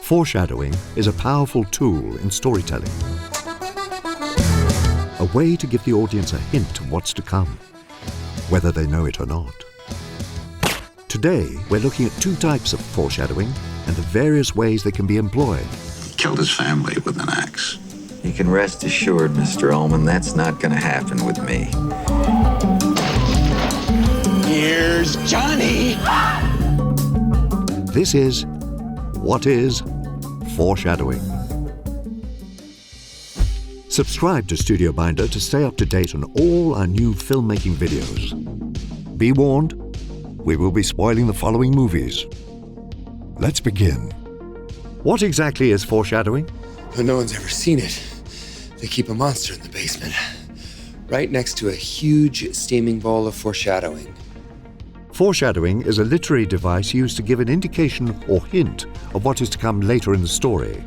Foreshadowing is a powerful tool in storytelling. A way to give the audience a hint of what's to come, whether they know it or not. Today, we're looking at two types of foreshadowing and the various ways they can be employed. He killed his family with an axe. You can rest assured, Mr. Ullman, that's not going to happen with me. Here's Johnny! This is What is Foreshadowing? Subscribe to Studio Binder to stay up to date on all our new filmmaking videos. Be warned, we will be spoiling the following movies. Let's begin. What exactly is foreshadowing? But no one's ever seen it. They keep a monster in the basement, right next to a huge steaming bowl of foreshadowing. Foreshadowing is a literary device used to give an indication or hint of what is to come later in the story.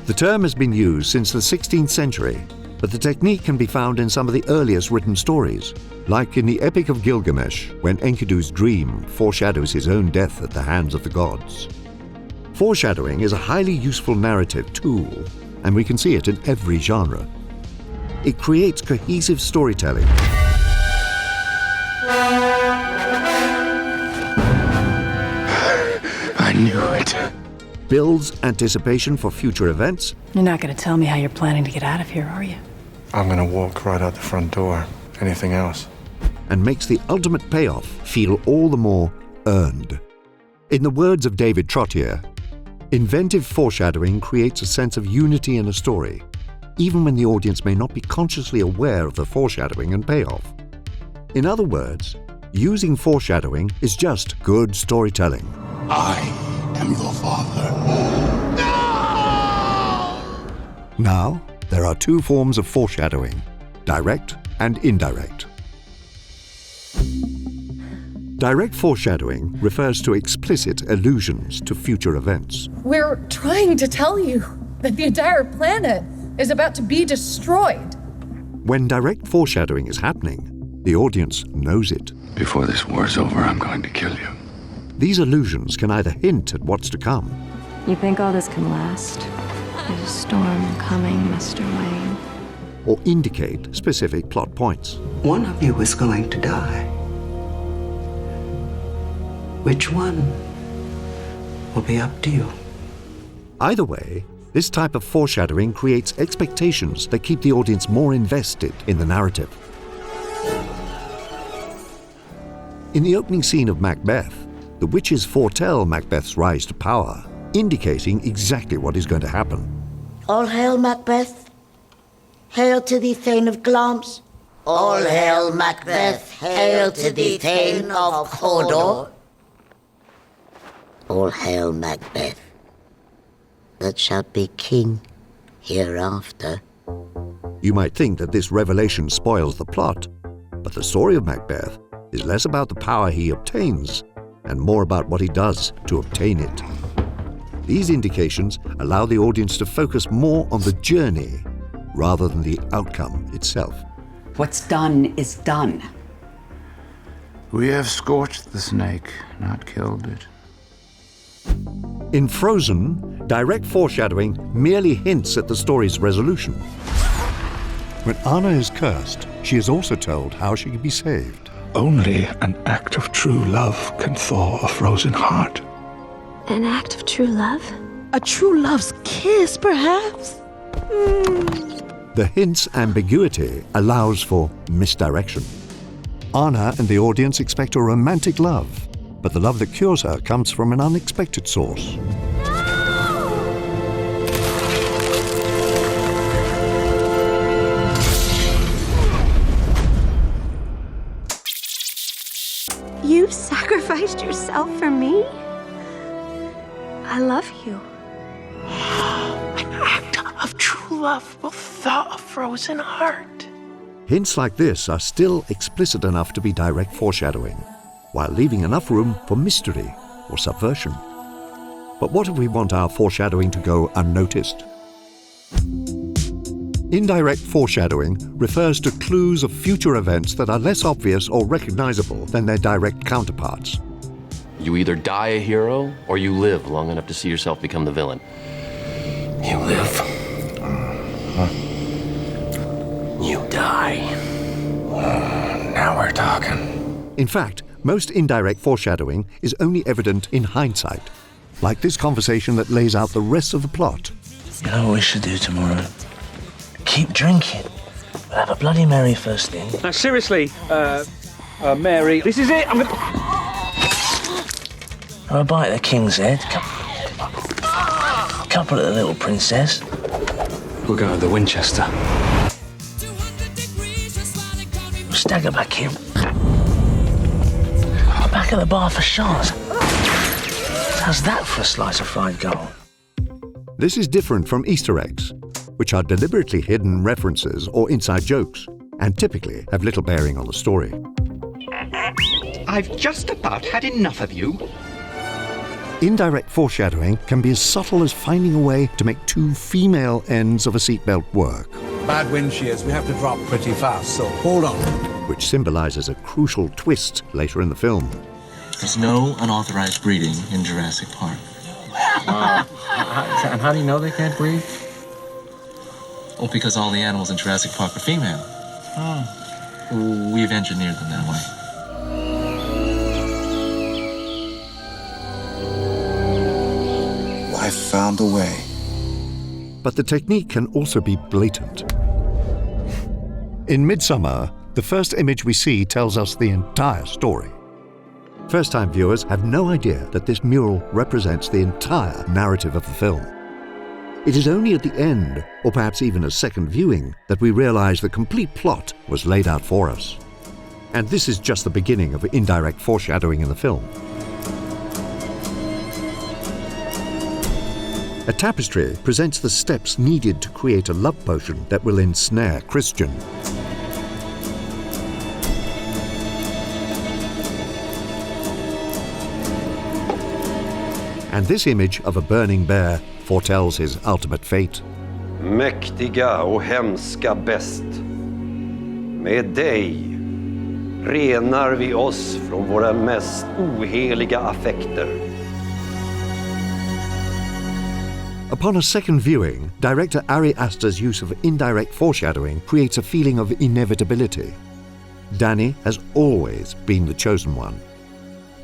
The term has been used since the 16th century, but the technique can be found in some of the earliest written stories, like in the Epic of Gilgamesh, when Enkidu's dream foreshadows his own death at the hands of the gods. Foreshadowing is a highly useful narrative tool, and we can see it in every genre. It creates cohesive storytelling. I knew it. Builds anticipation for future events. You're not going to tell me how you're planning to get out of here, are you? I'm gonna walk right out the front door. Anything else? And makes the ultimate payoff feel all the more earned. In the words of David Trottier, inventive foreshadowing creates a sense of unity in a story, even when the audience may not be consciously aware of the foreshadowing and payoff. In other words, using foreshadowing is just good storytelling. I am your father. Now, there are two forms of foreshadowing, direct and indirect. Direct foreshadowing refers to explicit allusions to future events. We're trying to tell you that the entire planet is about to be destroyed. When direct foreshadowing is happening, the audience knows it. Before this war's over, I'm going to kill you. These allusions can either hint at what's to come, You think all this can last? There's a storm coming, Mr. Wayne. or indicate specific plot points. One of you is going to die. Which one will be up to you. Either way, this type of foreshadowing creates expectations that keep the audience more invested in the narrative. In the opening scene of Macbeth, the witches foretell Macbeth's rise to power, indicating exactly what is going to happen. All hail, Macbeth. Hail to thee, Thane of Glamis. All hail, Macbeth. Hail to thee, Thane of Hodor. All hail, Macbeth, that shalt be king hereafter. You might think that this revelation spoils the plot, but the story of Macbeth is less about the power he obtains and more about what he does to obtain it. These indications allow the audience to focus more on the journey rather than the outcome itself. What's done is done. We have scorched the snake, not killed it. In Frozen, direct foreshadowing merely hints at the story's resolution. When Anna is cursed, she is also told how she can be saved. Only an act of true love can thaw a frozen heart. An act of true love? A true love's kiss, perhaps? The hint's ambiguity allows for misdirection. Anna and the audience expect a romantic love, but the love that cures her comes from an unexpected source. You sacrificed yourself for me? I love you. An act of true love will thaw a frozen heart. Hints like this are still explicit enough to be direct foreshadowing, while leaving enough room for mystery or subversion. But what if we want our foreshadowing to go unnoticed? Indirect foreshadowing refers to clues of future events that are less obvious or recognizable than their direct counterparts. You either die a hero, or you live long enough to see yourself become the villain. You live. You die. Now we're talking. In fact, most indirect foreshadowing is only evident in hindsight, like this conversation that lays out the rest of the plot. You know what we should do tomorrow? Keep drinking. We'll have a Bloody Mary first thing. Now, seriously, Mary, this is it. I'm gonna... Have a bite of the king's head. Couple of the little princess. We'll go to the Winchester. We'll stagger back in. Back at the bar for shots. How's that for a slice of fried gold? This is different from Easter eggs, which are deliberately hidden references or inside jokes, and typically have little bearing on the story. I've just about had enough of you. Indirect foreshadowing can be as subtle as finding a way to make two female ends of a seatbelt work. Bad wind shears, we have to drop pretty fast, so hold on. Which symbolizes a crucial twist later in the film. There's no unauthorized breeding in Jurassic Park. And how do you know they can't breed? Well, because all the animals in Jurassic Park are female. We've engineered them that way. I found a way. But the technique can also be blatant. In Midsommar, the first image we see tells us the entire story. First-time viewers have no idea that this mural represents the entire narrative of the film. It is only at the end, or perhaps even a second viewing, that we realize the complete plot was laid out for us. And this is just the beginning of indirect foreshadowing in the film. A tapestry presents the steps needed to create a love potion that will ensnare Christian. And this image of a burning bear foretells his ultimate fate. Mäktiga och hemska bäst. Med dig renar vi oss från våra mest oheliga affekter. Upon a second viewing, director Ari Aster's use of indirect foreshadowing creates a feeling of inevitability. Dani has always been the chosen one,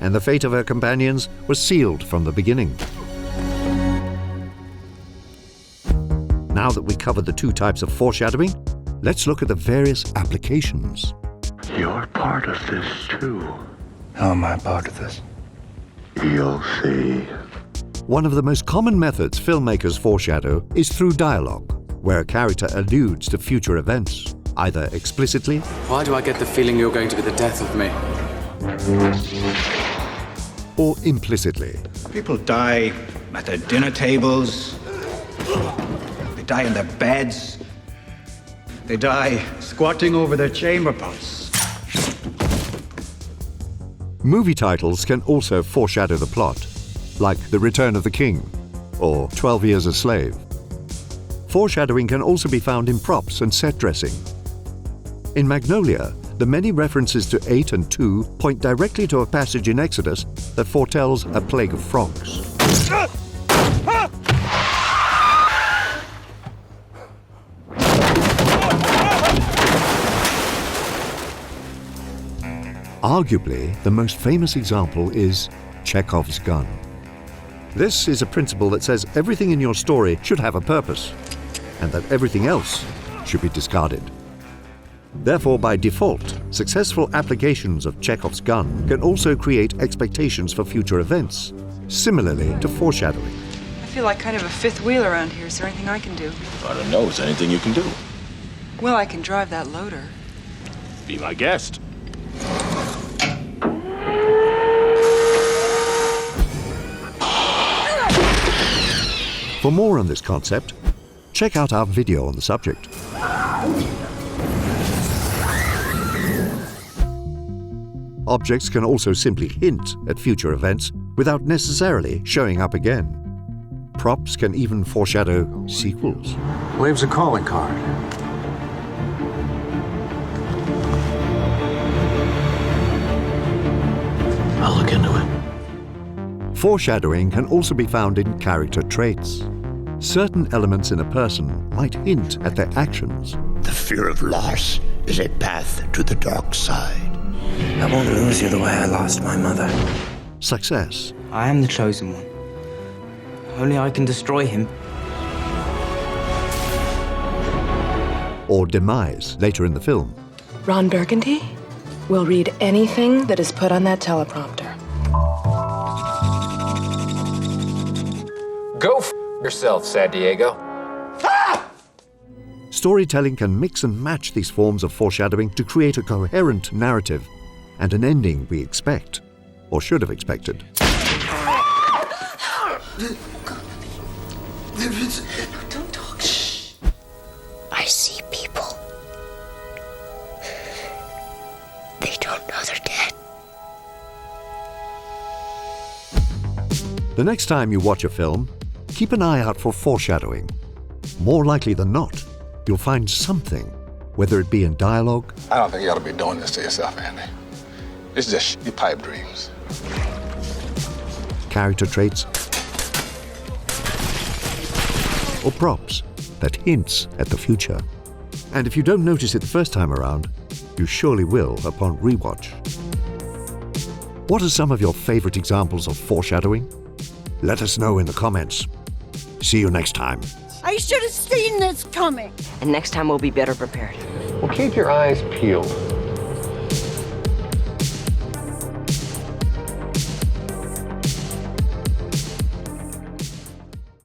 and the fate of her companions was sealed from the beginning. Now that we covered the two types of foreshadowing, let's look at the various applications. You're part of this too. How am I part of this? You'll see. One of the most common methods filmmakers foreshadow is through dialogue, where a character alludes to future events, either explicitly. Why do I get the feeling you're going to be the death of me? Or implicitly. People die at their dinner tables. They die in their beds. They die squatting over their chamber pots. Movie titles can also foreshadow the plot, like The Return of the King or 12 Years a Slave. Foreshadowing can also be found in props and set dressing. In Magnolia, the many references to 8 and 2 point directly to a passage in Exodus that foretells a plague of frogs. Arguably, the most famous example is Chekhov's gun. This is a principle that says everything in your story should have a purpose, and that everything else should be discarded. Therefore, by default, successful applications of Chekhov's gun can also create expectations for future events, similarly to foreshadowing. I feel like kind of a fifth wheel around here. Is there anything I can do? I don't know. Is there anything you can do? Well, I can drive that loader. Be my guest. For more on this concept, check out our video on the subject. Objects can also simply hint at future events without necessarily showing up again. Props can even foreshadow sequels. Waves a calling card. I'll look into it. Foreshadowing can also be found in character traits. Certain elements in a person might hint at their actions. The fear of loss is a path to the dark side. I won't lose you the way I lost my mother. Success. I am the chosen one. Only I can destroy him. Or demise later in the film. Ron Burgundy will read anything that is put on that teleprompter. Go yourself, San Diego. Storytelling can mix and match these forms of foreshadowing to create a coherent narrative and an ending we expect, or should have expected. Don't talk. Shh. I see people. They don't know they're dead. The next time you watch a film, keep an eye out for foreshadowing. More likely than not, you'll find something, whether it be in dialogue. I don't think you ought to be doing this to yourself, Andy. It's just your pipe dreams. Character traits, or props that hints at the future. And if you don't notice it the first time around, you surely will upon rewatch. What are some of your favorite examples of foreshadowing? Let us know in the comments. See you next time. I should have seen this coming. And next time we'll be better prepared. Well, keep your eyes peeled.